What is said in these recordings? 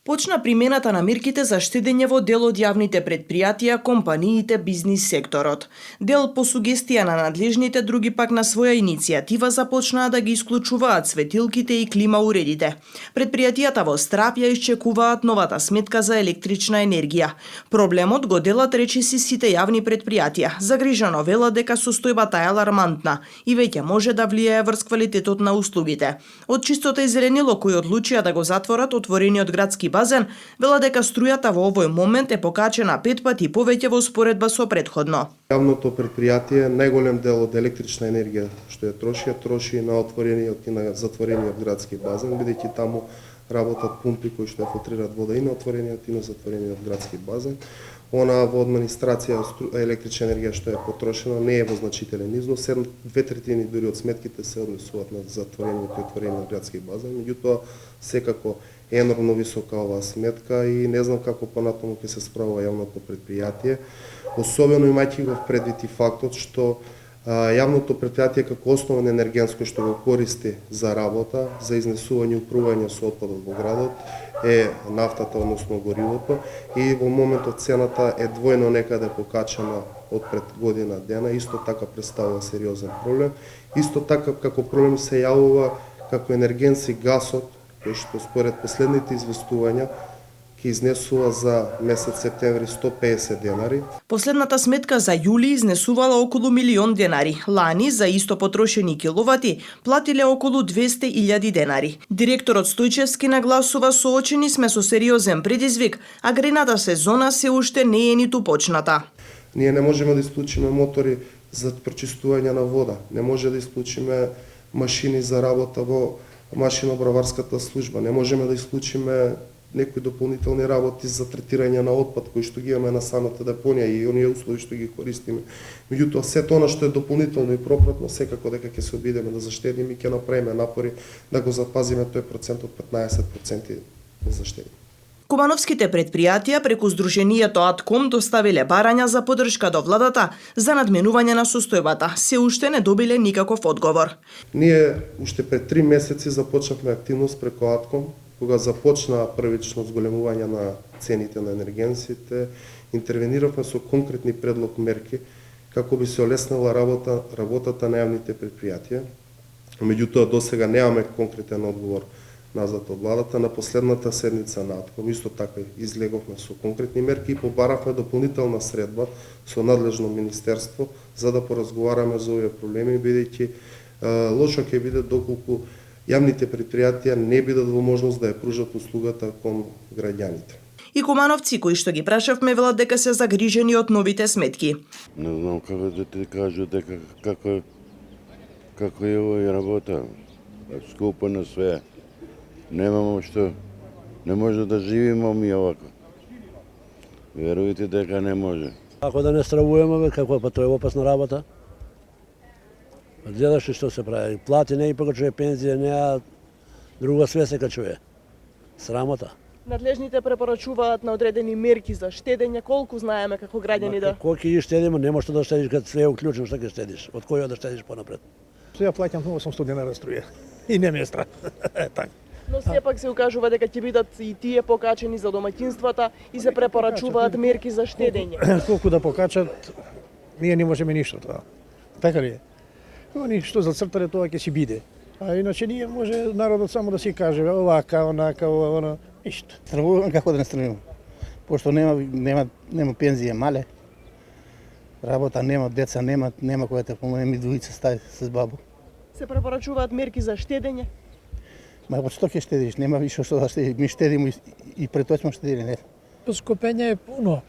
Почна примената на мерките за штедење во дел од јавните предпријатија, компаниите, бизнис секторот. Дел по сугестија на надлежните, други пак на своја иницијатива започнаа да ги исклучуваат светилките и клима уредите. Предпријатијата во страп ја исчекуваат новата сметка за електрична енергија. Проблемот го делат речиси сите јавни предпријатија. Загрижено велат дека состојбата е алармантна и веќе може да влијае врз квалитетот на услугите. Од Чистота и зеленило, кои одлучија да го затворат отворениот градски базен, вела дека струјата во овој момент е покачена 5 пати повеќе во споредба со претходно. Јавното предпријатие најголем дел од електрична енергија што ја троши на отворениот и на затворениот градски базен, бидејќи таму работат пумпи кои што ја филтрираат вода и на отворениот и на затворениот градски базен. Она во администрација електрична енергија што е потрошена не е во значителен износ, 2/3 дури од сметките се однесуваат на затворениот и отворениот градски базен, меѓутоа секако е енормно висока оваа сметка и не знам како понатаму ќе се справува јавното предпријатие, особено имајќи го предвид и фактот што јавното предпријатие како основен енергенско што го користи за работа, за изнесување и упрување со отпадот во градот е нафтата, односно горивото, и во моментот цената е двојно некаде покачена од пред година дена, исто така представува сериозен проблем. Исто така како проблем се јавува како енергенци гасот, кој што според последните известувања ќе изнесува за месец септември 150 денари. Последната сметка за јули изнесувала околу 1.000.000 денари. Лани за исто потрошени киловати платиле околу 200.000 денари. Директорот Стојчевски нагласува: соочени сме со сериозен предизвик, а грејната сезона се уште не е ниту почната. Ние не можеме да исклучиме мотори за прочистување на вода, не може да исклучиме машини за работа во машинобраварската служба, не можеме да исклучиме некои дополнителни работи за третирање на отпад кои што ги имаме на самата депонија и оние услови што ги користиме. Меѓутоа сето она што е дополнително и пропратно, секако дека ќе се обидеме да заштедиме и ќе направиме напори да го запазиме тој процент од 15% да заштедиме. Кумановските предпријатија преку Сдруженијето Атком доставиле барања за поддршка до владата за надменување на состојбата. Се уште не добиле никаков одговор. Ние уште пред 3 месеци започнавме активност преку Атком, кога започна првично зголемување на цените на енергенсите, интервениравме со конкретни предлог мерки како би се олеснала работата на јавните предпријатија. Меѓутоа досега немаме конкретен одговор назад од владата. На последната седница на Атком исто така излеговме со конкретни мерки и побаравме дополнителна средба со надлежно министерство за да поразговараме за овие проблеми, бидејќи лошо ќе биде доколку јавните предпријатија не бидат во можност да ја пружат услугата кон граѓаните. И кумановци кои што ги прашавме велат дека се загрижени од новите сметки. Не знам како да ти кажу дека како е овој работа. Скупо на све. Немамо што. Не може да живееме ми овако. Верујте дека не може. Ако да не стравуваме, како па тоа е опасна работа. Гледаш што се прави. Плати не и покачува пензија, неа друга све се качува. Срамота. Надлежните препорачуваат на одредени мерки за штедење, колку знаеме како граѓани да. Кој ќе штедиме, нема што да штедиш кога све е уклучено, што ќе штедиш. Од кој да штедиш понапред? Сега плаќам 800 денара струја. И не ме е страх. Така. Но сепак се укажува дека ќе бидат и тие покачени за домаќинствата и се препорачуваат мерки за штедење. Колку да покачат, ние не можеме ништо тоа. Така ли е? Они што зацртале тоа ќе си биде. А иначе ние може народот само да си каже овака, онака, оно, ништо. Стравувам како да не стравувам. Пошто нема пензија мале. Работа нема, деца нема која те помогне, ми двојца стаи с бабу. Се препорачуваат мерки за штедење. Ма што ќе штедиш? Нема више што да штедиш. Ми штедиме и пред тоа сме штедили, не. Поскупење е пуно.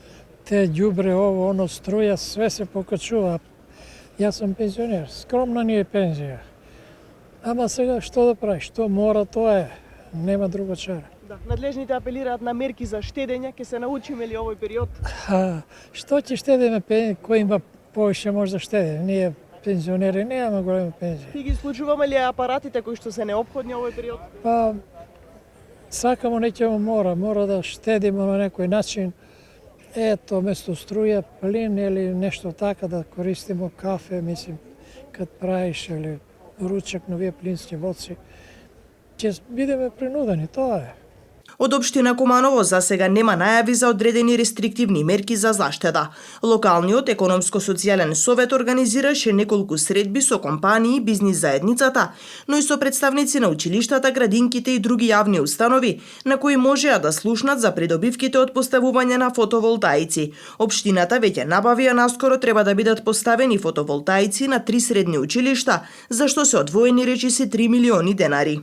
Те ѓубре, ово, оно, струја, све се покачува. Јас сум пензионер, скромна ни е пензија. Ама сега што да прави, што мора, тоа е. Нема друга чара. Да, надлежните апелираат на мерки за штедење, ќе се научиме ли овој период? Што ќе штедиме, кој има повеќе може да штеди? Ние пензионери немаме голема пензија. Ти ги исклучуваме ли апаратите кои што се неопходни овој период? Па, сакамо неќемо мора да штедиме на некој начин. Ето, место струја, плин или нешто така да користимо кафе, мислим, кад правиш или ручек на вие плински воци, ќе бидеме принудени, тоа е. Од општина Куманово за сега нема најави за одредени рестриктивни мерки за заштеда. Локалниот економско-социјален совет организираше неколку средби со компании и бизнис заедницата, но и со представници на училиштата, градинките и други јавни установи, на кои можеа да слушнат за придобивките од поставување на фотоволтаици. Општината веќе набави, а наскоро треба да бидат поставени фотоволтаици на 3 средни училишта, за што се одвоени речиси 3 милиони денари.